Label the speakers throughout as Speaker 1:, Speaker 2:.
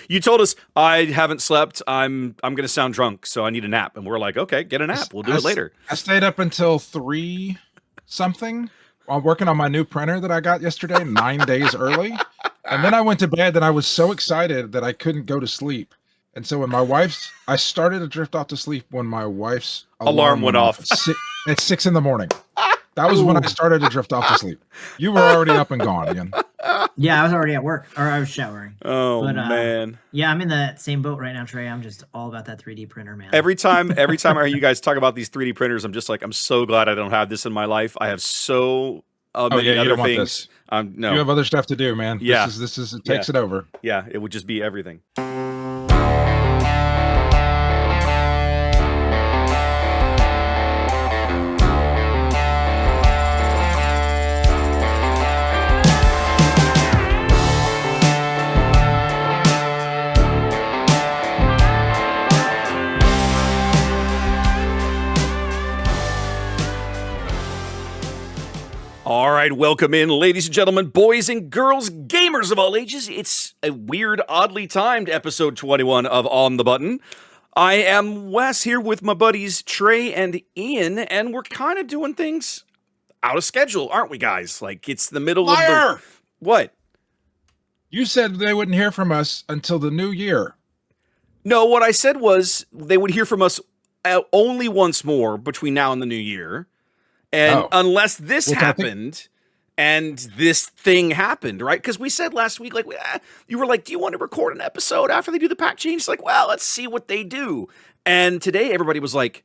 Speaker 1: You told us I haven't slept. I'm going to sound drunk, so I need a nap. And we're like, okay, get a nap. We'll do it later.
Speaker 2: I stayed up until 3 something while working on my new printer that I got yesterday, 9 days early. And then I went to bed and I was so excited that I couldn't go to sleep. And so when I started to drift off to sleep when my wife's
Speaker 1: alarm went off
Speaker 2: at 6 in the morning. That was when I started to drift off to sleep. You were already up and gone, Ian.
Speaker 3: Yeah, I was already at work, or I was showering.
Speaker 1: Oh, man.
Speaker 3: Yeah, I'm in the same boat right now, Trey. I'm just all about that 3D printer, man.
Speaker 1: Every time I hear you guys talk about these 3D printers, I'm just like, I'm so glad I don't have this in my life. I have so many other things. No.
Speaker 2: You have other stuff to do, man.
Speaker 1: Yeah.
Speaker 2: This is it takes it over.
Speaker 1: Yeah, it would just be everything. All right, welcome in, ladies and gentlemen, boys and girls, gamers of all ages. It's a weird, oddly timed episode 21 of On the Button. I am Wes here with my buddies Trey and Ian, and we're kind of doing things out of schedule, aren't we, guys? Like, it's the middle of the... What?
Speaker 2: You said they wouldn't hear from us until the new year.
Speaker 1: No, what I said was they would hear from us only once more between now and the new year. And unless this happened and this thing happened, right? Because we said last week, like, you were like, do you want to record an episode after they do the pack change? It's like, well, let's see what they do. And today everybody was like,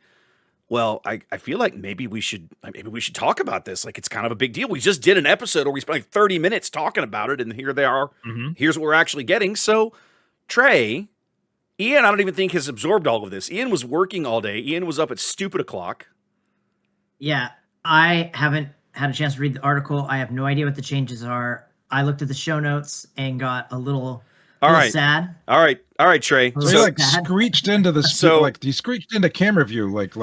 Speaker 1: well, I feel like maybe we should talk about this. Like, it's kind of a big deal. We just did an episode where we spent like 30 minutes talking about it. And here they are. Mm-hmm. Here's what we're actually getting. So Trey, Ian, I don't even think has absorbed all of this. Ian was working all day. Ian was up at stupid o'clock.
Speaker 3: Yeah. I haven't had a chance to read the article. I have no idea what the changes are. I looked at the show notes and got a little sad.
Speaker 1: All right, Trey.
Speaker 2: So you screeched into the you screeched into camera view, like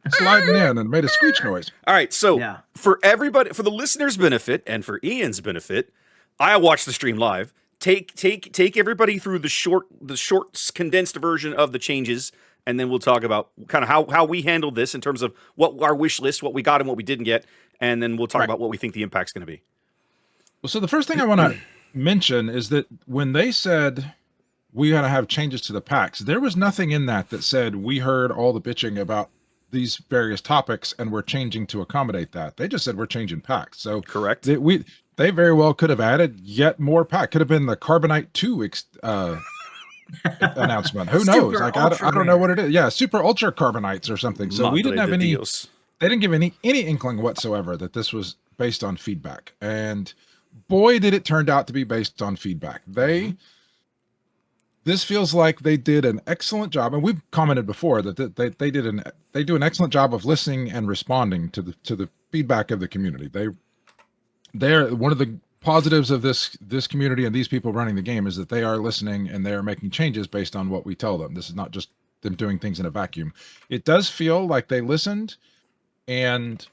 Speaker 2: sliding in and made a screech noise.
Speaker 1: All right, so for everybody, for the listeners' benefit and for Ian's benefit, I watched the stream live. Take everybody through the short condensed version of the changes. And then we'll talk about kind of how we handled this in terms of what our wish list, what we got and what we didn't get. And then we'll talk about what we think the impact's going to be.
Speaker 2: Well, so the first thing I want to mention is that when they said we got to have changes to the packs, there was nothing in that said we heard all the bitching about these various topics and we're changing to accommodate that. They just said we're changing packs. So
Speaker 1: correct.
Speaker 2: They very well could have added yet more pack. Could have been the Carbonite 2 announcement. Who knows? Like I don't know what it is. Yeah, super ultra carbonites or something. So we didn't have any. They didn't give any inkling whatsoever that this was based on feedback. And boy, did it turn out to be based on feedback. This feels like they did an excellent job, and we've commented before that they do an excellent job of listening and responding to the feedback of the community. They're one of the positives of this community and these people running the game is that they are listening and they are making changes based on what we tell them. This is not just them doing things in a vacuum. It does feel like they listened and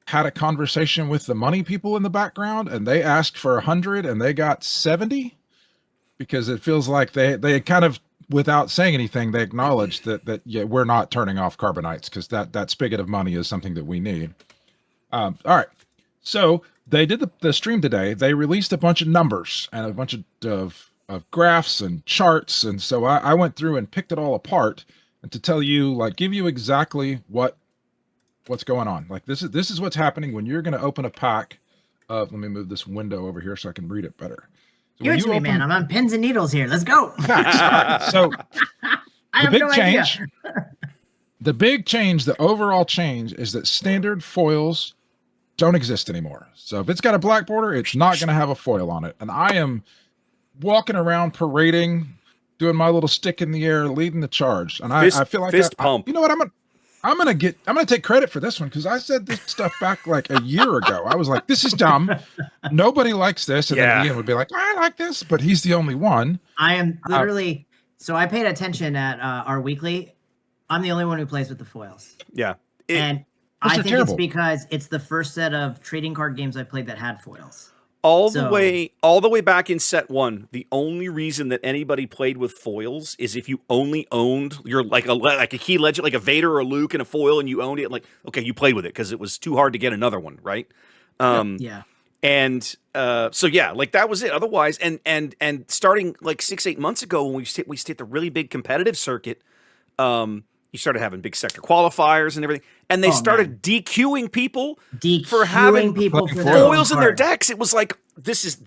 Speaker 2: had a conversation with the money people in the background, and they asked for 100 and they got 70, because it feels like they kind of, without saying anything, they acknowledged that we're not turning off carbonites because that spigot of money is something that we need. All right. So they did the stream today. They released a bunch of numbers and a bunch of graphs and charts. And so I went through and picked it all apart and to tell you, like, give you exactly what's going on. Like, this is what's happening when you're going to open a pack of, let me move this window over here so I can read it better. So
Speaker 3: Give it to me, man. I'm on pins and needles here. Let's go.
Speaker 2: So the big change, the overall change is that standard foils don't exist anymore. So if it's got a black border, it's not going to have a foil on it. And I am walking around parading, doing my little stick in the air, leading the charge. And I feel like
Speaker 1: fist pump.
Speaker 2: You know what? I'm gonna take credit for this one because I said this stuff back like a year ago. I was like, "This is dumb. Nobody likes this." And then Ian would be like, "I like this," but he's the only one.
Speaker 3: I am literally. So I paid attention at our weekly. I'm the only one who plays with the foils.
Speaker 1: Yeah,
Speaker 3: and I think it's because it's the first set of trading card games I played that had foils.
Speaker 1: all the way back in set 1, the only reason that anybody played with foils is if you only owned your like a key legend, like a Vader or a Luke and a foil, and you owned it. Like, okay, you played with it because it was too hard to get another one, right?
Speaker 3: Yeah.
Speaker 1: And so yeah, like that was it. Otherwise, and starting like 6-8 months ago when we stayed the really big competitive circuit, you started having big sector qualifiers and everything, and they started DQing people for having foils in their decks. It was like,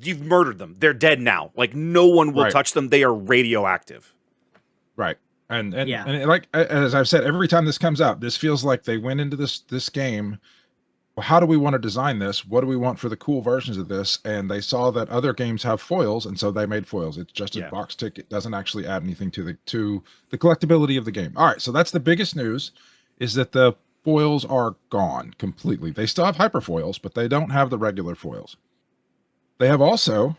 Speaker 1: you've murdered them. They're dead now. Like no one will touch them. They are radioactive.
Speaker 2: Right. And like as I've said, every time this comes out, this feels like they went into this game. Well, how do we want to design this? What do we want for the cool versions of this? And they saw that other games have foils, and so they made foils. It's just a box ticket. It doesn't actually add anything to the collectability of the game. All right, so that's the biggest news, is that the foils are gone completely. They still have hyper foils, but they don't have the regular foils. They have also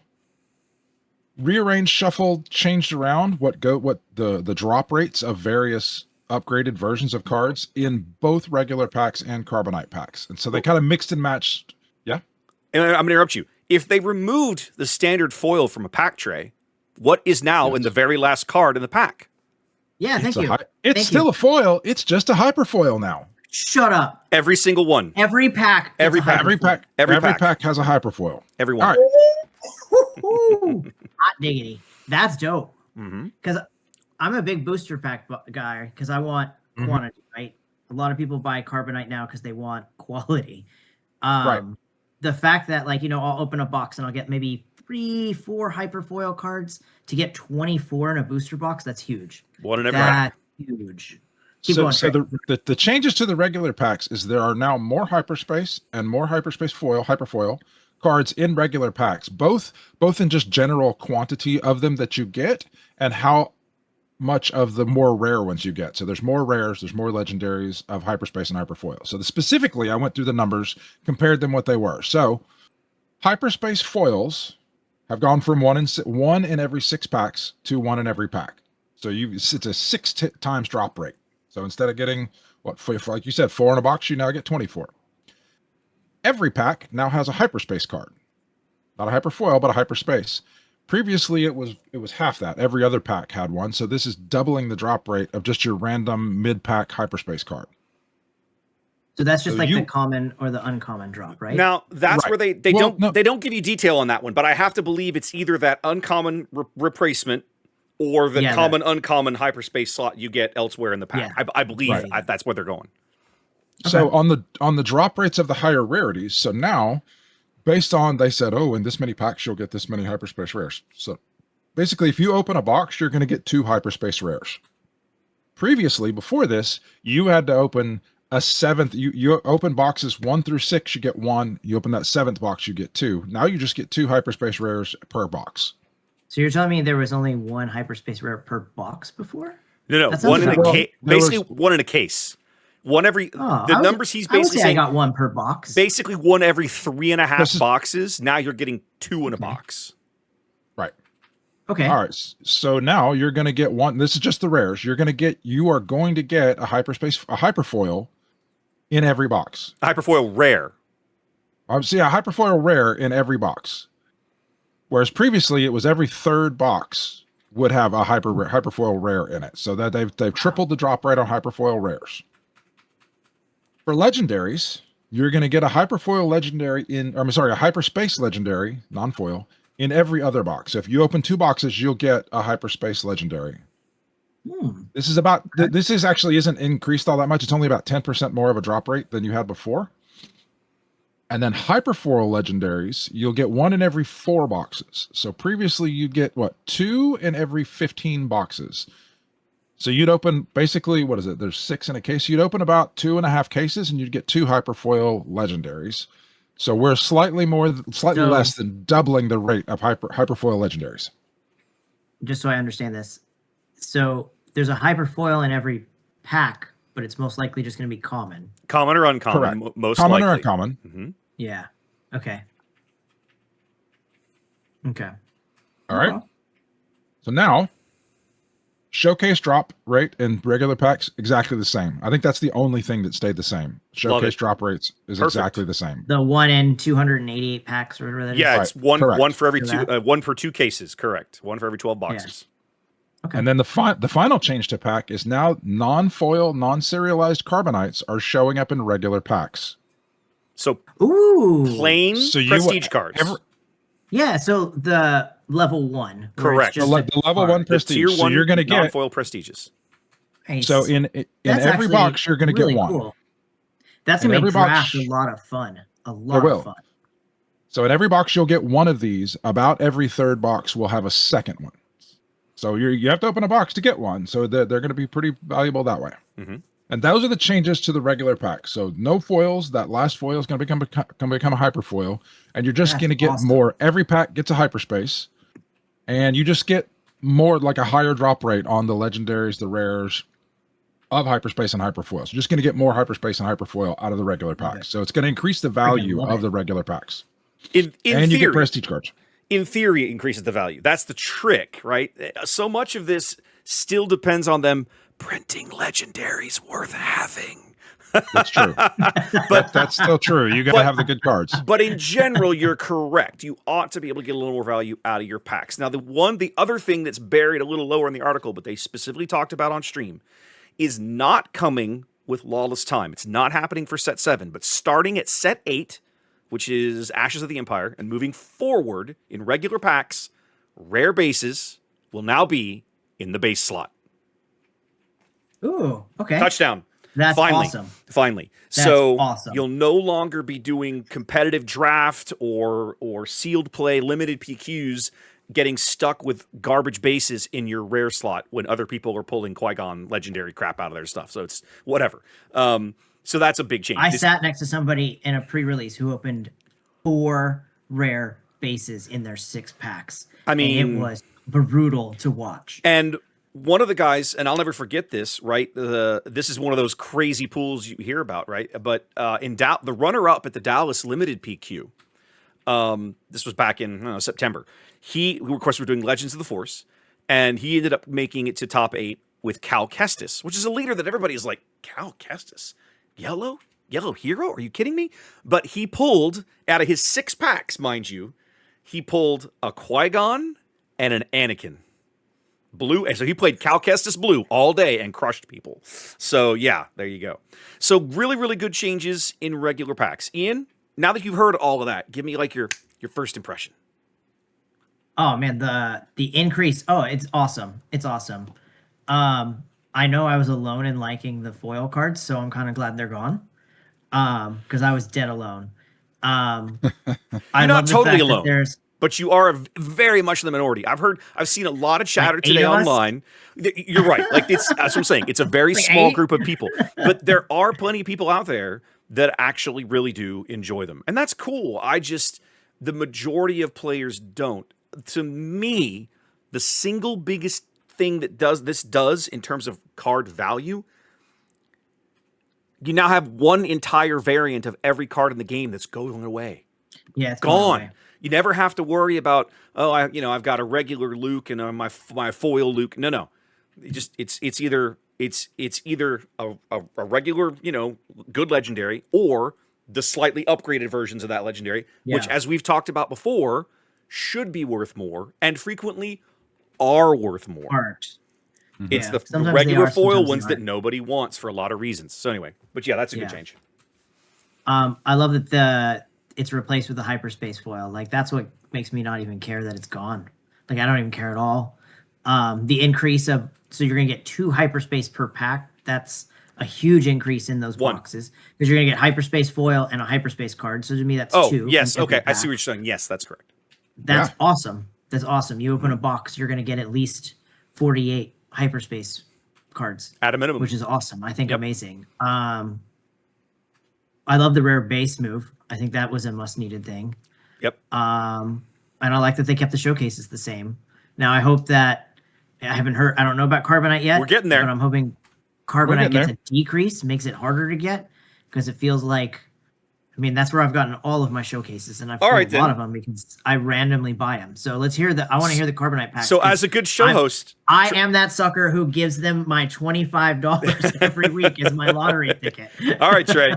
Speaker 2: rearranged, shuffled, changed around what the drop rates of various upgraded versions of cards in both regular packs and carbonite packs, and so they kind of mixed and matched. Yeah,
Speaker 1: and I'm gonna interrupt you. If they removed the standard foil from a pack tray, what is now in the very last card in the pack?
Speaker 3: Yeah, thank you.
Speaker 2: It's still a foil. It's just a hyper foil now.
Speaker 3: Shut up.
Speaker 1: Every single one.
Speaker 3: Every pack.
Speaker 2: Every pack has a hyper foil.
Speaker 1: Every one.
Speaker 3: All right. Hot diggity. That's dope. Because I'm a big booster pack guy because I want quantity, right? A lot of people buy carbonite now because they want quality.
Speaker 2: Right.
Speaker 3: The fact that, like, I'll open a box and I'll get maybe 3-4 hyperfoil cards to get 24 in a booster box, that's huge.
Speaker 1: What an
Speaker 3: That's huge.
Speaker 2: So the changes to the regular packs is there are now more hyperspace and more hyperspace hyperfoil cards in regular packs, both in just general quantity of them that you get and how much of the more rare ones you get. So there's more rares, there's more legendaries of hyperspace and hyperfoil. So specifically, I went through the numbers, compared them what they were. So hyperspace foils have gone from one in every 6 packs to 1 in every pack. So it's a 6 times drop rate. So instead of getting like you said, 4 in a box, you now get 24. Every pack now has a hyperspace card, not a hyperfoil, but a hyperspace. Previously, it was half that. Every other pack had one. So this is doubling the drop rate of just your random mid-pack hyperspace card.
Speaker 3: So that's just the common or the uncommon drop, right?
Speaker 1: Now that's where they don't give you detail on that one, but I have to believe it's either that uncommon replacement or the uncommon hyperspace slot you get elsewhere in the pack. Yeah. I believe that's where they're going.
Speaker 2: So on the drop rates of the higher rarities, so now based on, they said, in this many packs, you'll get this many hyperspace rares. So basically, if you open a box, you're going to get 2 hyperspace rares. Previously, before this, you had to open a 7th. You open boxes 1 through 6, you get 1. You open that 7th box, you get 2. Now you just get 2 hyperspace rares per box.
Speaker 3: So you're telling me there was only 1 hyperspace rare per box before?
Speaker 1: No, one in a case. Basically, 1 in a case. One every numbers he's basically saying.
Speaker 3: I got 1 per box.
Speaker 1: Basically, 1 every 3.5 boxes. Now you're getting 2 in a box.
Speaker 2: Right.
Speaker 3: Okay.
Speaker 2: All right. So now you're going to get 1. This is just the rares. You are going to get a hyperfoil in every box.
Speaker 1: A hyperfoil rare.
Speaker 2: Obviously, a hyperfoil rare in every box. Whereas previously, it was every 3rd box would have a hyperfoil rare in it. So that they've tripled the drop rate on hyperfoil rares. For legendaries, you're going to get a hyperfoil legendary a hyperspace legendary, non-foil, in every other box. So if you open 2 boxes, you'll get a hyperspace legendary. This actually isn't increased all that much. It's only about 10% more of a drop rate than you had before. And then hyperfoil legendaries, you'll get 1 in every 4 boxes. So previously you'd get 2 in every 15 boxes. So you'd open basically, there's 6 in a case. You'd open about 2.5 cases and you'd get 2 hyperfoil legendaries. So we're slightly less than doubling the rate of hyperfoil legendaries.
Speaker 3: Just so I understand this. So there's a hyperfoil in every pack, but it's most likely just going to be common.
Speaker 1: Common or uncommon?
Speaker 2: Correct.
Speaker 1: Most
Speaker 2: common
Speaker 1: likely.
Speaker 2: Or uncommon.
Speaker 1: Mm-hmm.
Speaker 3: Yeah. Okay. All
Speaker 2: right. So now, Showcase drop rate in regular packs exactly the same. I think that's the only thing that stayed the same. Showcase drop rates is exactly the same.
Speaker 3: The 1 in 288 packs or whatever that is.
Speaker 1: Yeah, it's one for every
Speaker 3: two,
Speaker 1: one per 2 cases. Correct. One for every 12 boxes.
Speaker 3: Yeah. Okay.
Speaker 2: And then the final change to pack is now non-foil, non-serialized carbonites are showing up in regular packs.
Speaker 1: So plain prestige cards.
Speaker 3: Yeah, so the level 1.
Speaker 1: Correct.
Speaker 2: The level 1 prestige.
Speaker 1: Tier 1
Speaker 2: so you're going to get
Speaker 1: non-foil prestiges.
Speaker 3: Nice.
Speaker 2: So in every box, you're going to get one.
Speaker 3: Cool. That's going to make draft a lot of fun. A lot of fun.
Speaker 2: So in every box, you'll get one of these. About every third box will have a second one. So you have to open a box to get one. So they're going to be pretty valuable that way.
Speaker 1: Mm-hmm.
Speaker 2: And those are the changes to the regular pack. So no foils. That last foil is going to become a hyper foil, and you're just going to get more. Every pack gets a hyperspace, and you just get more, like a higher drop rate on the legendaries, the rares of hyperspace and hyper foils. You're just going to get more hyperspace and hyper foil out of the regular packs. Okay. So it's going to increase the value of the regular packs.
Speaker 1: In theory,
Speaker 2: you get prestige cards.
Speaker 1: In theory, it increases the value. That's the trick, right? So much of this still depends on them printing legendaries worth having.
Speaker 2: That's true. But that's still true. You got to have the good cards.
Speaker 1: But in general, you're correct. You ought to be able to get a little more value out of your packs. Now, the other thing that's buried a little lower in the article, but they specifically talked about on stream, is not coming with Lawless Time. It's not happening for set 7, but starting at set 8, which is Ashes of the Empire, and moving forward in regular packs, rare bases will now be in the base slot.
Speaker 3: Ooh, okay.
Speaker 1: Touchdown.
Speaker 3: That's awesome.
Speaker 1: Finally.
Speaker 3: That's
Speaker 1: so
Speaker 3: awesome.
Speaker 1: You'll no longer be doing competitive draft or sealed play, limited PQs, getting stuck with garbage bases in your rare slot when other people are pulling Qui-Gon legendary crap out of their stuff. So it's whatever. So that's a big change.
Speaker 3: I sat next to somebody in a pre-release who opened 4 rare bases in their 6 packs.
Speaker 1: I mean,
Speaker 3: and it was brutal to watch.
Speaker 1: And one of the guys, and I'll never forget this, right? This is one of those crazy pools you hear about, right? But the runner-up at the Dallas Limited PQ, this was back in September. Of course, we're doing Legends of the Force, and he ended up making it to top 8 with Cal Kestis, which is a leader that everybody is like, Cal Kestis? Yellow hero? Are you kidding me? But he pulled, out of his 6 packs, mind you, he pulled a Qui-Gon and an Anakin. Blue, and so he played Cal Kestis Blue all day and crushed people. So yeah, there you go. So really, really good changes in regular packs. Ian, now that you've heard all of that, give me like your first impression.
Speaker 3: Oh man, the increase. Oh, it's awesome. It's awesome. I know I was alone in liking the foil cards, so I'm kind of glad they're gone. Because I was dead alone.
Speaker 1: You're not totally alone. But you are very much in the minority. I've seen a lot of chatter today online. You're right. Like that's what I'm saying. It's a very small group of people, but there are plenty of people out there that actually really do enjoy them, and that's cool. The majority of players don't. To me, the single biggest thing that does in terms of card value, you now have one entire variant of every card in the game that's going away.
Speaker 3: Yeah, it's
Speaker 1: gone. You never have to worry about, I've got a regular Luke and my foil Luke. No. It's either a regular, good legendary, or the slightly upgraded versions of that legendary, which, as we've talked about before, should be worth more and frequently are worth more.
Speaker 3: Art.
Speaker 1: It's the regular foil ones that nobody wants for a lot of reasons. So anyway, but yeah, that's a good change.
Speaker 3: I love that it's replaced with the hyperspace foil. Like that's what makes me not even care that it's gone. Like I don't even care at all. The increase so you're gonna get 2 hyperspace per pack. That's a huge increase in those boxes because you're gonna get hyperspace foil and a hyperspace card. So to me, that's 2.
Speaker 1: Yes, okay, I see what you're saying. Yes, that's correct.
Speaker 3: That's awesome. That's awesome. You open a box, you're gonna get at least 48 hyperspace cards
Speaker 1: at a minimum,
Speaker 3: which is awesome. I think amazing. I love the rare base move. I think that was a must-needed thing.
Speaker 1: Yep.
Speaker 3: And I like that they kept the showcases the same. Now I hope that I don't know about carbonite yet.
Speaker 1: We're getting there,
Speaker 3: but I'm hoping carbonite gets a decrease, makes it harder to get, because it feels like I mean, that's where I've gotten all of my showcases, and I've
Speaker 1: All
Speaker 3: pulled
Speaker 1: right,
Speaker 3: a lot
Speaker 1: then.
Speaker 3: of them because I randomly buy them. So let's hear I want to hear the carbonite packs.
Speaker 1: So as a good show host,
Speaker 3: I am that sucker who gives them my $25 every week as my lottery ticket.
Speaker 1: All right, Trey.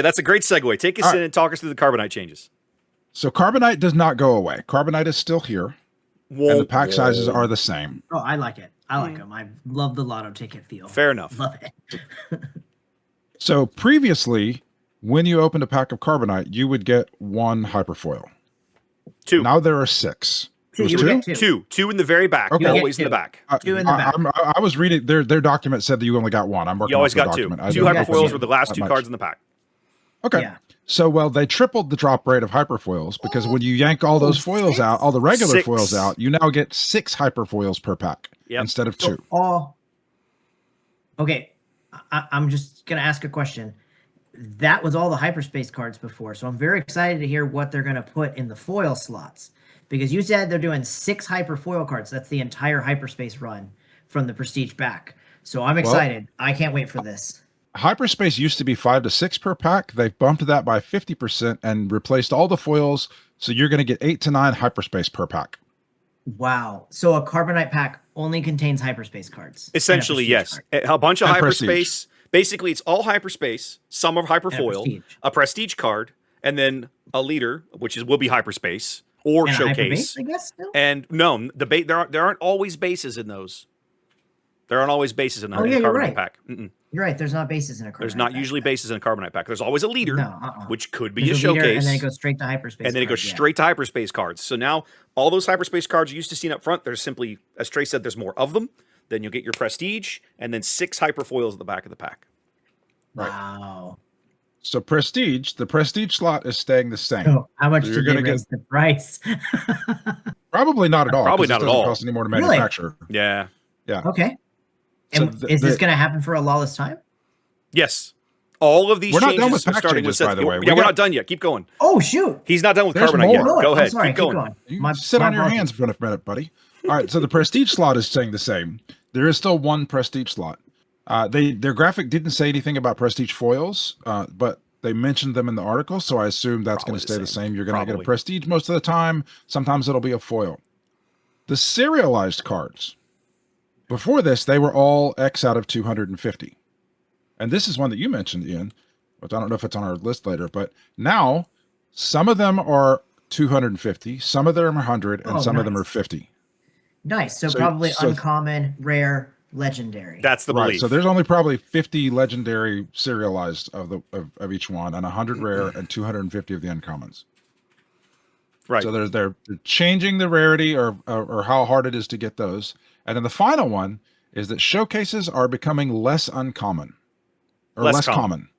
Speaker 1: That's a great segue. Take us in and talk us through the carbonite changes.
Speaker 2: So carbonite does not go away. Carbonite is still here, and the pack sizes are the same.
Speaker 3: Oh, I like it. I like them. I love the lotto ticket feel.
Speaker 1: Fair enough.
Speaker 3: Love it.
Speaker 2: So previously, when you opened a pack of carbonite, you would get 1 hyperfoil.
Speaker 1: 2.
Speaker 2: Now there are 6.
Speaker 3: Two
Speaker 1: in the very back.
Speaker 2: Okay.
Speaker 1: Always in the back.
Speaker 3: 2 in the back.
Speaker 2: I was reading their document said that you only got 1. I'm working.
Speaker 1: You always
Speaker 2: off the
Speaker 1: got
Speaker 2: document.
Speaker 1: 2. 2 hyperfoils were the last 2 cards in the pack.
Speaker 2: Okay.
Speaker 3: Yeah.
Speaker 2: So, well, they tripled the drop rate of hyperfoils because when you yank all those foils out, all the regular
Speaker 1: 6.
Speaker 2: foils out, you now get 6 hyperfoils per pack instead of 2.
Speaker 3: Okay. I'm just going to ask a question. That was all the hyperspace cards before. So I'm very excited to hear what they're going to put in the foil slots because you said they're doing 6 hyperfoil cards. That's the entire hyperspace run from the prestige back. So I'm excited. I can't wait for this.
Speaker 2: Hyperspace used to be 5 to 6 per pack. They've bumped that by 50% and replaced all the foils. So you're going to get 8 to 9 hyperspace per pack.
Speaker 3: Wow. So a carbonite pack only contains hyperspace cards.
Speaker 1: Essentially, yes. Card. A bunch of hyperspace. Prestige. Basically, it's all hyperspace, some of hyperfoil, a prestige card, and then a leader, which will be hyperspace or showcase.
Speaker 3: Base, I guess, still?
Speaker 1: And no, there aren't always bases in those. There aren't always bases in a carbonite pack.
Speaker 3: You're right. There's not bases in a carbonite
Speaker 1: There's not
Speaker 3: pack,
Speaker 1: usually bases in a carbonite pack. There's always a leader, which could be
Speaker 3: There's
Speaker 1: a showcase.
Speaker 3: And then it goes straight to hyperspace.
Speaker 1: And then it goes straight to hyperspace cards. So now all those hyperspace cards you used to see up front, there's simply, as Trey said, there's more of them. Then you'll get your prestige and then 6 hyperfoils at the back of the pack.
Speaker 2: Right.
Speaker 3: Wow.
Speaker 2: So prestige, the prestige slot is staying the same.
Speaker 3: So how much did they raise the price?
Speaker 2: Probably not at all.
Speaker 1: Probably not at all.
Speaker 2: Cost any more to manufacture.
Speaker 3: Really?
Speaker 1: Yeah.
Speaker 2: Yeah.
Speaker 3: Okay. And is this going to happen for a Lawless Time?
Speaker 1: Yes. All of these
Speaker 2: we're
Speaker 1: changes
Speaker 2: not done with
Speaker 1: are
Speaker 2: pack
Speaker 1: starting
Speaker 2: changes,
Speaker 1: with
Speaker 2: by the way.
Speaker 1: Yeah, we're not done yet. Keep going.
Speaker 3: Oh, shoot.
Speaker 1: He's not done with
Speaker 2: There's
Speaker 1: carbonite yet.
Speaker 2: more.
Speaker 1: Go ahead.
Speaker 3: Sorry,
Speaker 1: keep going.
Speaker 2: Sit on your hands for a minute, buddy. All right. So the prestige slot is staying the same. There is still 1 prestige slot. Their graphic didn't say anything about prestige foils, but they mentioned them in the article, so I assume that's going to stay the same. You're going to get a prestige most of the time. Sometimes it'll be a foil. The serialized cards, before this, they were all X out of 250. And this is one that you mentioned, Ian, but I don't know if it's on our list later, but now some of them are 250, some of them are 100, and some of them are 50.
Speaker 3: Nice. So probably uncommon, rare, legendary.
Speaker 1: That's the belief.
Speaker 2: So there's only probably 50 legendary serialized of each one, and 100 rare and 250 of the uncommons.
Speaker 1: Right.
Speaker 2: So they're changing the rarity or how hard it is to get those. And then the final one is that showcases are becoming less uncommon or less common.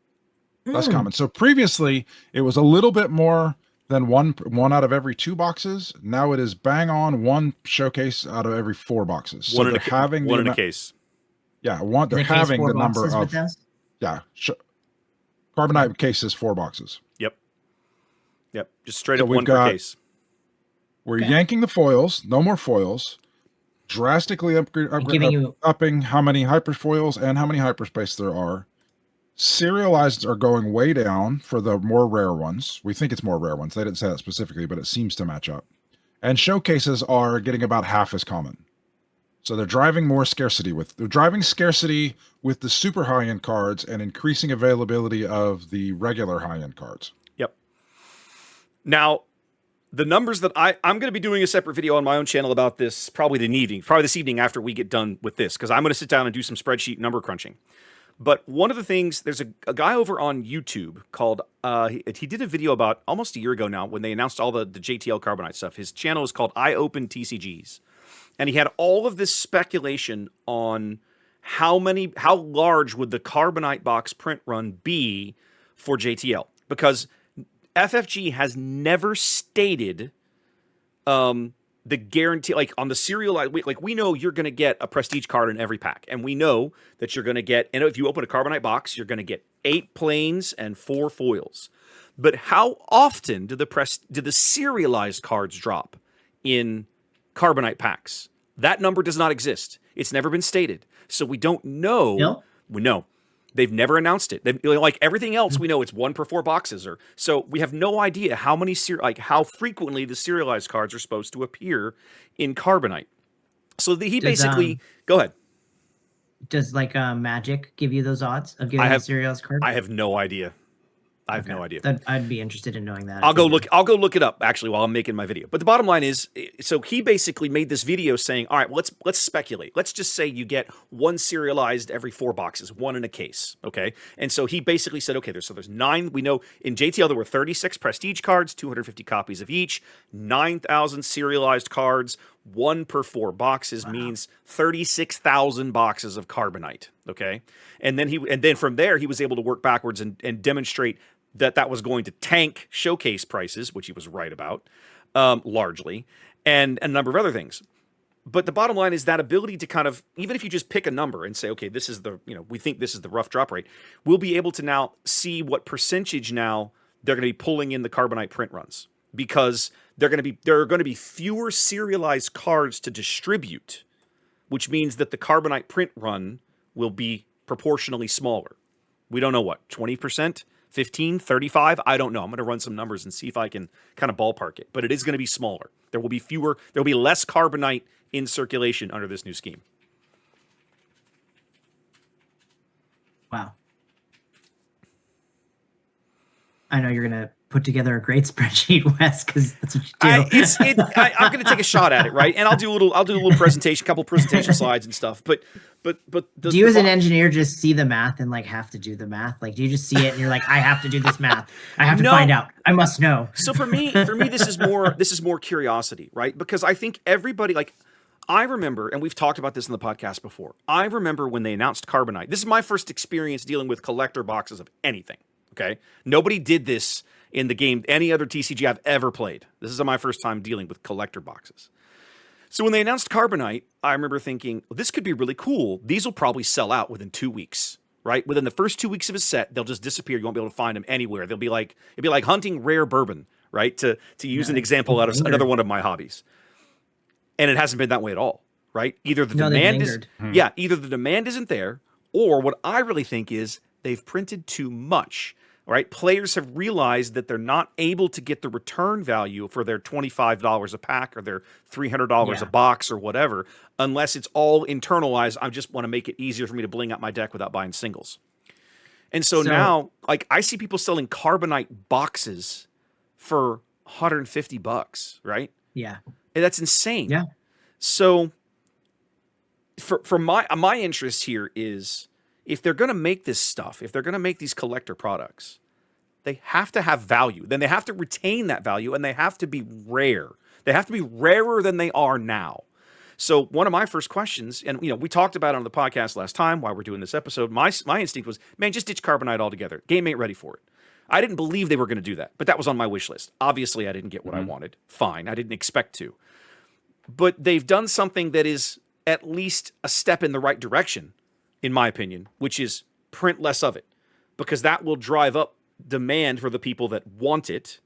Speaker 2: Less common. So previously it was a little bit more than one out of every 2 boxes. Now it is bang on 1 showcase out of every 4 boxes. So
Speaker 1: one in a case.
Speaker 2: Yeah, they're having the number of carbonite cases 4 boxes.
Speaker 1: Yep. Just straight up 1 per case.
Speaker 2: We're yanking the foils, no more foils, drastically upping how many hyperfoils and how many hyperspace there are. Serialized are going way down for the more rare ones. We think it's more rare ones. They didn't say that specifically, but it seems to match up. And showcases are getting about half as common. So they're driving more scarcity with the super high-end cards and increasing availability of the regular high-end cards.
Speaker 1: Yep. Now, the numbers that I'm going to be doing a separate video on my own channel about this probably this evening after we get done with this, because I'm going to sit down and do some spreadsheet number crunching. But one of the things, there's a guy over on YouTube called, he did a video about almost a year ago now when they announced all the JTL Carbonite stuff. His channel is called I Open TCGs. And he had all of this speculation on how large would the Carbonite box print run be for JTL. Because FFG has never stated the guarantee, like on the serial, like we know you're going to get a prestige card in every pack. And we know that you're going to get, and if you open a Carbonite box, you're going to get 8 planes and 4 foils. But how often do the serialized cards drop in Carbonite packs? That number does not exist. It's never been stated. So we don't know.
Speaker 3: No?
Speaker 1: We know. They've never announced it. Like everything else, we know it's 1 per 4 boxes, or so we have no idea how many how frequently the serialized cards are supposed to appear in Carbonite. So he basically go ahead.
Speaker 3: Does like Magic give you those odds of getting a serialized card?
Speaker 1: I have no idea. I have no idea.
Speaker 3: I'd be interested in knowing that.
Speaker 1: I'll go look it up actually while I'm making my video. But the bottom line is, so he basically made this video saying, all right, well, let's speculate. Let's just say you get 1 serialized every 4 boxes, 1 in a case. Okay. And so he basically said, okay, there's 9. We know in JTL there were 36 prestige cards, 250 copies of each, 9,000 serialized cards, 1 per 4 boxes means 36,000 boxes of Carbonite. Okay. And then from there, he was able to work backwards and demonstrate that was going to tank showcase prices, which he was right about, largely, and a number of other things. But the bottom line is that ability to kind of, even if you just pick a number and say, okay, this is we think this is the rough drop rate, we'll be able to now see what percentage now they're going to be pulling in the Carbonite print runs, because there are going to be fewer serialized cards to distribute, which means that the Carbonite print run will be proportionally smaller. We don't know what, 20%? 15, 35, I don't know. I'm going to run some numbers and see if I can kind of ballpark it. But it is going to be smaller. There will be less Carbonite in circulation under this new scheme.
Speaker 3: Wow. I know you're going to put together a great spreadsheet, Wes, because that's what you do.
Speaker 1: I'm going to take a shot at it, right? And I'll do a little presentation, couple presentation slides and stuff. But
Speaker 3: do you as an engineer just see the math and like have to do the math? Like, do you just see it and you're like, I have to do this math. I have to find out. I must know.
Speaker 1: So for me, this is more curiosity, right? Because I think everybody, like, I remember, and we've talked about this in the podcast before. I remember when they announced Carbonite. This is my first experience dealing with collector boxes of anything. Okay, nobody did this in the game, any other TCG I've ever played. This is my first time dealing with collector boxes. So when they announced Carbonite, I remember thinking, well, this could be really cool. These will probably sell out within 2 weeks, right? Within the first 2 weeks of a set, they'll just disappear. You won't be able to find them anywhere. It'd be like hunting rare bourbon, right? To use an example out of another one of my hobbies. And it hasn't been that way at all, right? Either the demand isn't there, or what I really think is they've printed too much. Right? Players have realized that they're not able to get the return value for their $25 a pack or their $300 a box or whatever, unless it's all internalized. I just want to make it easier for me to bling out my deck without buying singles. And so now, like, I see people selling Carbonite boxes for $150, right?
Speaker 3: Yeah.
Speaker 1: And that's insane.
Speaker 3: Yeah.
Speaker 1: So for my interest here is, if they're going to make this stuff, if they're going to make these collector products, they have to have value. Then they have to retain that value, and they have to be rare. They have to be rarer than they are now. So one of my first questions, and we talked about it on the podcast last time while we're doing this episode, my instinct was, man, just ditch Carbonite altogether. Game ain't ready for it. I didn't believe they were going to do that, but that was on my wish list. Obviously, I didn't get what I wanted. Fine. I didn't expect to. But they've done something that is at least a step in the right direction, in my opinion, which is print less of it, because that will drive up demand for the people that want it,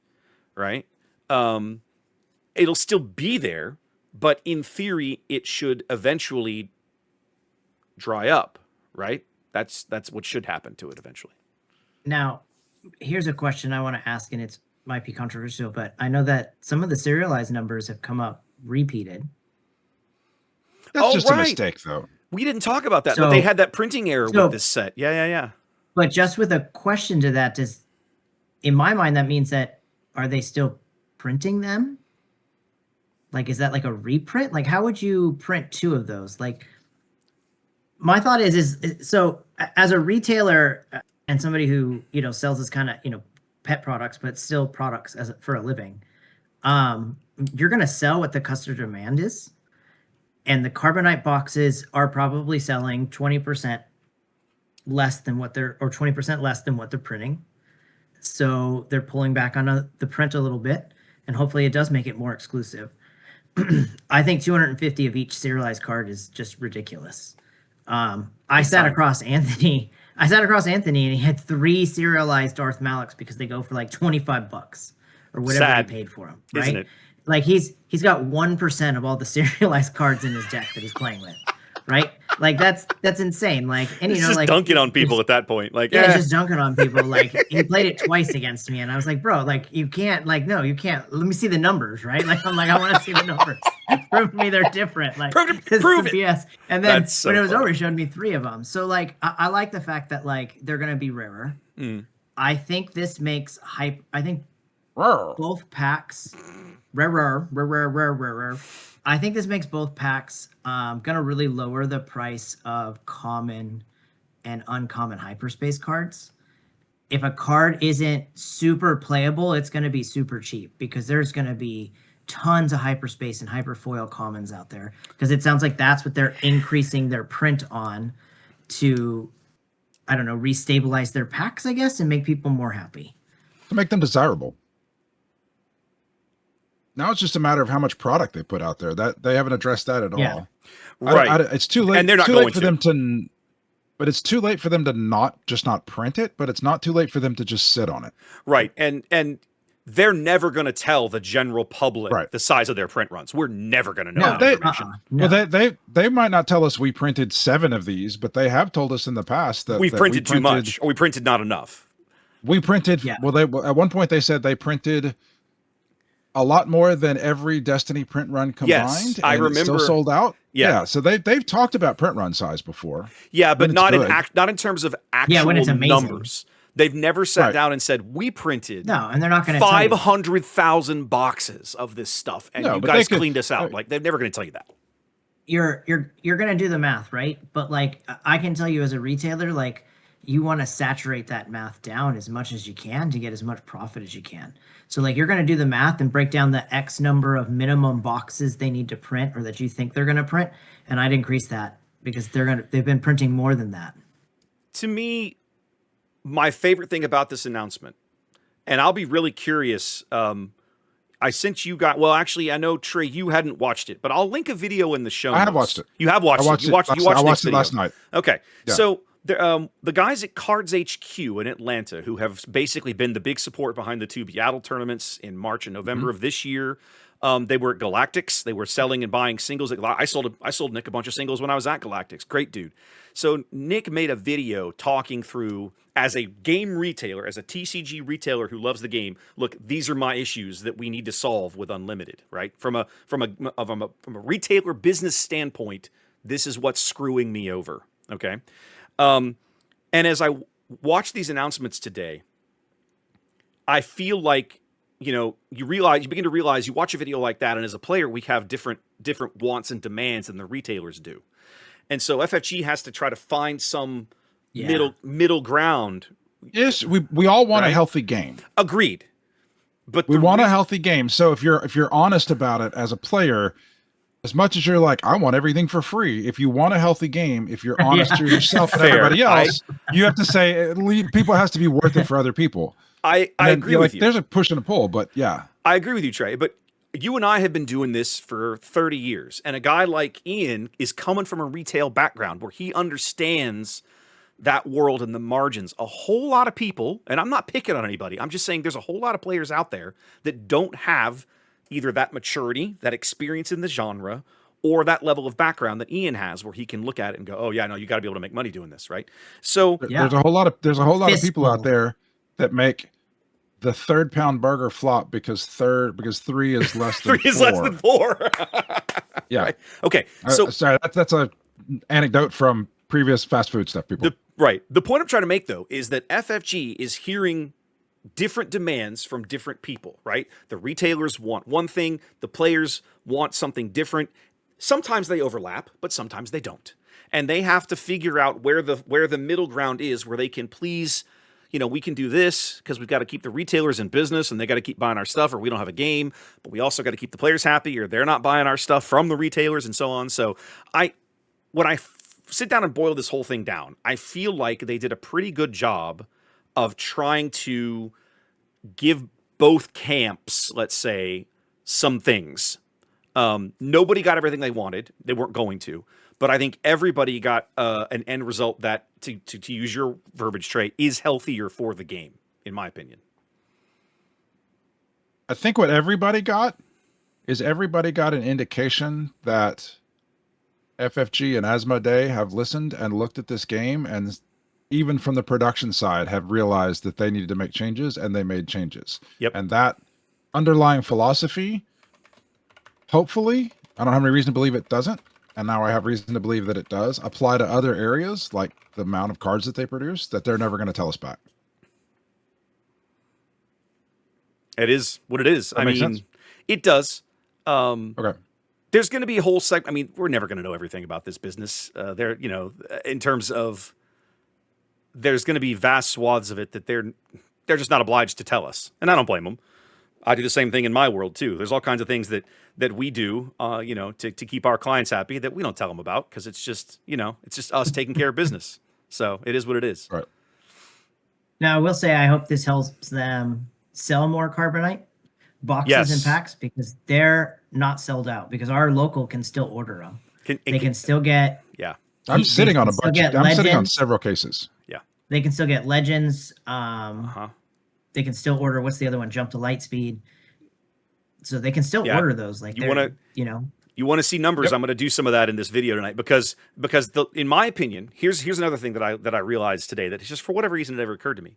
Speaker 1: right? It'll still be there, but in theory, it should eventually dry up, right? That's what should happen to it eventually.
Speaker 3: Now, here's a question I want to ask, and it might be controversial, but I know that some of the serialized numbers have come up repeated.
Speaker 2: That's just a mistake, though.
Speaker 1: We didn't talk about that, but they had that printing error with this set. Yeah.
Speaker 3: But just with a question to that, in my mind, that means that, are they still printing them? Like, is that like a reprint? Like, how would you print 2 of those? Like, my thought is so as a retailer and somebody who, sells this kind of, pet products, but still products for a living, you're going to sell what the customer demand is. And the Carbonite boxes are probably selling 20% less than what they're, or 20% less than what they're printing. So they're pulling back on the print a little bit, and hopefully it does make it more exclusive. I think 250 of each serialized card is just ridiculous. I sat across Anthony, and he had 3 serialized Darth Maliks because they go for like $25 or whatever he paid for them, right?
Speaker 1: Isn't it?
Speaker 3: Like he's got 1% of all the serialized cards in his deck that he's playing with, right? Like that's insane. Like, and
Speaker 1: He's just
Speaker 3: like
Speaker 1: dunking on people at that point. Like,
Speaker 3: yeah, just dunking on people. Like he played it twice against me, and I was like, bro, like you can't, like, no, you can't. Let me see the numbers, right? Like I'm like, I want to see the numbers. Prove me they're different. Like
Speaker 1: prove it.
Speaker 3: BS. And then
Speaker 1: So
Speaker 3: when it was
Speaker 1: funny.
Speaker 3: over, he showed me 3 of them. So like I like the fact that like they're gonna be rarer. I think this makes hype. I think both packs rarer. I think this makes both packs gonna really lower the price of common and uncommon hyperspace cards. If a card isn't super playable, it's gonna be super cheap because there's gonna be tons of hyperspace and hyperfoil commons out there. Because it sounds like that's what they're increasing their print on to, I don't know, restabilize their packs, I guess, and make people more happy.
Speaker 2: To make them desirable. Now it's just a matter of how much product they put out there. That they haven't addressed that at all.
Speaker 1: Right.
Speaker 2: It's too late.
Speaker 1: And they're not
Speaker 2: too
Speaker 1: going
Speaker 2: late for
Speaker 1: to.
Speaker 2: them to. But it's too late for them to not print it. But it's not too late for them to just sit on it.
Speaker 1: Right. And they're never going to tell the general public the size of their print runs. We're never going to know that information.
Speaker 2: No. Well, they might not tell us we printed 7 of these, but they have told us in the past that
Speaker 1: we've printed too much or we printed not enough.
Speaker 2: We printed. Yeah. Well, at one point they said they printed a lot more than every Destiny print run combined.
Speaker 1: Yes, I remember.
Speaker 2: Still sold out.
Speaker 1: Yeah.
Speaker 2: So they've talked about print run size before.
Speaker 1: Yeah, but not in terms of actual
Speaker 3: when it's amazing.
Speaker 1: numbers. They've never sat down and said we printed
Speaker 3: and they're not going to
Speaker 1: 500,000 boxes of this stuff, and you guys cleaned us out. Like they're never going to tell you that.
Speaker 3: You're going to do the math, right? But like I can tell you as a retailer, like you want to saturate that math down as much as you can to get as much profit as you can. So like you're going to do the math and break down the X number of minimum boxes they need to print or that you think they're going to print, and I'd increase that because they've been printing more than that.
Speaker 1: To me, my favorite thing about this announcement, and I'll be really curious. I sent you guys. Well, actually, I know Trey, you hadn't watched it, but I'll link a video in the show notes.
Speaker 2: I have watched it.
Speaker 1: You have watched it. You watched it
Speaker 2: last night.
Speaker 1: Okay, so. The guys at Cards HQ in Atlanta, who have basically been the big support behind the 2 Seattle tournaments in March and November of this year, they were at Galactics. They were selling and buying singles. I sold Nick a bunch of singles when I was at Galactics. Great dude. So Nick made a video talking through, as a game retailer, as a TCG retailer who loves the game. Look, these are my issues that we need to solve with Unlimited. Right from a retailer business standpoint, this is what's screwing me over. Okay. And as I watch these announcements today, I feel like, you begin to realize you watch a video like that, and as a player, we have different wants and demands than the retailers do. And so FFG has to try to find some middle ground.
Speaker 2: Yes, we all want a healthy game.
Speaker 1: Agreed. But
Speaker 2: we want a healthy game. So if you're honest about it as a player, as much as you're like, I want everything for free. If you want a healthy game, if you're honest to yourself and everybody else, you have to say, people has to be worth it for other people.
Speaker 1: I agree with you.
Speaker 2: There's a push and a pull, but yeah.
Speaker 1: I agree with you, Trey. But you and I have been doing this for 30 years. And a guy like Ian is coming from a retail background where he understands that world and the margins. A whole lot of people, and I'm not picking on anybody, I'm just saying there's a whole lot of players out there that don't have either that maturity, that experience in the genre, or that level of background that Ian has, where he can look at it and go, "Oh yeah, no, you got to be able to make money doing this, right?" So
Speaker 2: there's a whole lot of people out there that make the 3rd pound burger flop because 3 is less than
Speaker 1: 3 is less than 4.
Speaker 2: Yeah.
Speaker 1: Right? Okay. So
Speaker 2: sorry, that's a anecdote from previous fast food stuff. People.
Speaker 1: The point I'm trying to make though is that FFG is hearing different demands from different people, right? The retailers want one thing, the players want something different. Sometimes they overlap, but sometimes they don't. And they have to figure out where the middle ground is, where they can please, we can do this because we've got to keep the retailers in business and they got to keep buying our stuff or we don't have a game, but we also got to keep the players happy or they're not buying our stuff from the retailers and so on. So when I sit down and boil this whole thing down, I feel like they did a pretty good job of trying to give both camps, let's say, some things. Nobody got everything they wanted. They weren't going to. But I think everybody got an end result that, to use your verbiage, Trey, is healthier for the game, in my opinion.
Speaker 2: I think what everybody got is an indication that FFG and Asmodee have listened and looked at this game, and even from the production side have realized that they needed to make changes, and they made changes.
Speaker 1: Yep.
Speaker 2: And that underlying philosophy, hopefully, I don't have any reason to believe it doesn't, and now I have reason to believe that it does, apply to other areas, like the amount of cards that they produce, that they're never going to tell us back.
Speaker 1: It is what it is. I mean,
Speaker 2: sense?
Speaker 1: It does.
Speaker 2: Okay.
Speaker 1: There's going to be a whole segment. I mean, we're never going to know everything about this business. There, you know, in terms of, there's going to be vast swaths of it that they're just not obliged to tell us, and I don't blame them. I do the same thing in my world too. There's all kinds of things that we do, you know, to keep our clients happy that we don't tell them about, because it's just, you know, it's just us taking care of business. So it is what it is.
Speaker 2: Right.
Speaker 3: Now, I will say I hope this helps them sell more carbonite boxes and packs, because they're not sold out, because our local can still order them. They can still get.
Speaker 1: Yeah.
Speaker 2: I'm sitting on a bunch. I'm sitting on several cases.
Speaker 1: Yeah.
Speaker 3: They can still get Legends. They can still order, what's the other one? Jump to Lightspeed. So they can still order those. Like, you want to,
Speaker 1: you know, you want to see numbers. Yep. I'm going to do some of that in this video tonight, because in my opinion, here's another thing that I realized today, that just for whatever reason it never occurred to me.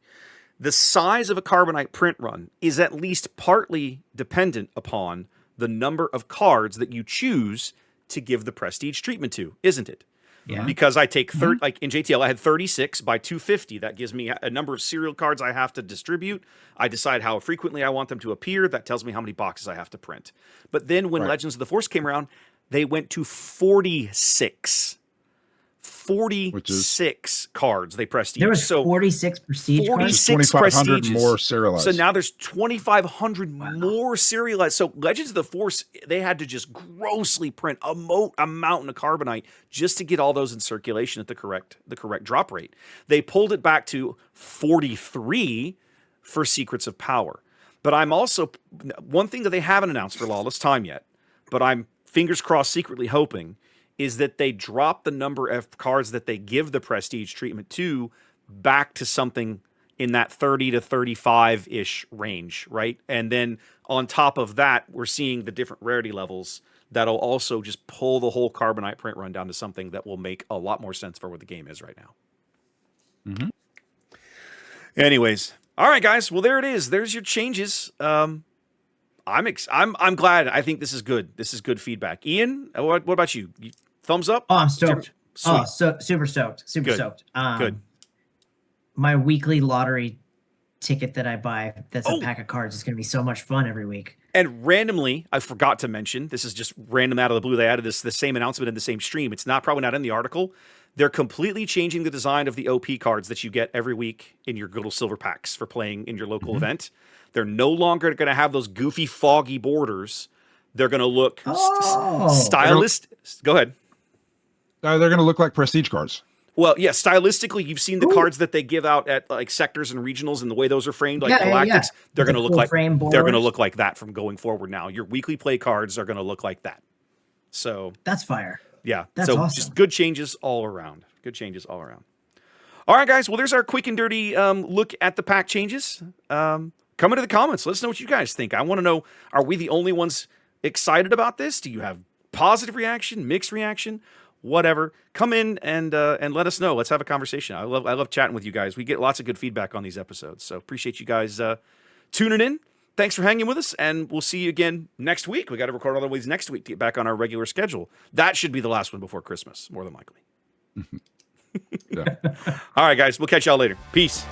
Speaker 1: The size of a carbonite print run is at least partly dependent upon the number of cards that you choose to give the prestige treatment to, isn't it?
Speaker 3: Yeah.
Speaker 1: Because I take like in JTL, I had 36 by 250. That gives me a number of serial cards I have to distribute. I decide how frequently I want them to appear. That tells me how many boxes I have to print. But then when Legends of the Force came around, they went to 46. 46 cards they prestige.
Speaker 3: There was 46 prestige
Speaker 1: 46
Speaker 2: 2,500 more serialized.
Speaker 1: So now there's 2,500 more serialized. So Legends of the Force, they had to just grossly print a mountain of carbonite just to get all those in circulation at the correct drop rate. They pulled it back to 43 for Secrets of Power. But I'm also, one thing that they haven't announced for Lawless Time yet, but I'm fingers crossed secretly hoping, is that they drop the number of cards that they give the prestige treatment to back to something in that 30 to 35-ish range, right? And then on top of that, we're seeing the different rarity levels that'll also just pull the whole carbonite print run down to something that will make a lot more sense for what the game is right now.
Speaker 2: Mm-hmm.
Speaker 1: Anyways, all right, guys. Well, there it is. There's your changes. I'm glad. I think this is good. This is good feedback. Ian, what about you? Thumbs up?
Speaker 3: Oh, I'm stoked.
Speaker 1: Sweet.
Speaker 3: Oh, so super stoked. Super stoked.
Speaker 1: Good.
Speaker 3: My weekly lottery ticket that I buy, that's a pack of cards. It's going to be so much fun every week.
Speaker 1: And randomly, I forgot to mention, this is just random out of the blue. They added the same announcement in the same stream. It's probably not in the article. They're completely changing the design of the OP cards that you get every week in your little silver packs for playing in your local event. They're no longer going to have those goofy, foggy borders. They're going to look stylistic. Go ahead.
Speaker 2: They're going to look like prestige cards.
Speaker 1: Well, yeah, stylistically, you've seen the cards that they give out at like sectors and regionals, and the way those are framed, like Galactics. Yeah. They're going to look like that from going forward. Now, your weekly play cards are going to look like that. So
Speaker 3: that's fire.
Speaker 1: Yeah,
Speaker 3: that's awesome.
Speaker 1: Just good changes all around. Good changes all around. All right, guys. Well, there's our quick and dirty look at the pack changes. Come into the comments. Let us know what you guys think. I want to know: are we the only ones excited about this? Do you have positive reaction, mixed reaction? Whatever, come in and let us know. Let's have a conversation. I love chatting with you guys. We get lots of good feedback on these episodes, so appreciate you guys tuning in. Thanks for hanging with us, and we'll see you again next week. We got to record all the ways next week to get back on our regular schedule. That should be the last one before Christmas, more than likely. All right, guys, we'll catch y'all later. Peace.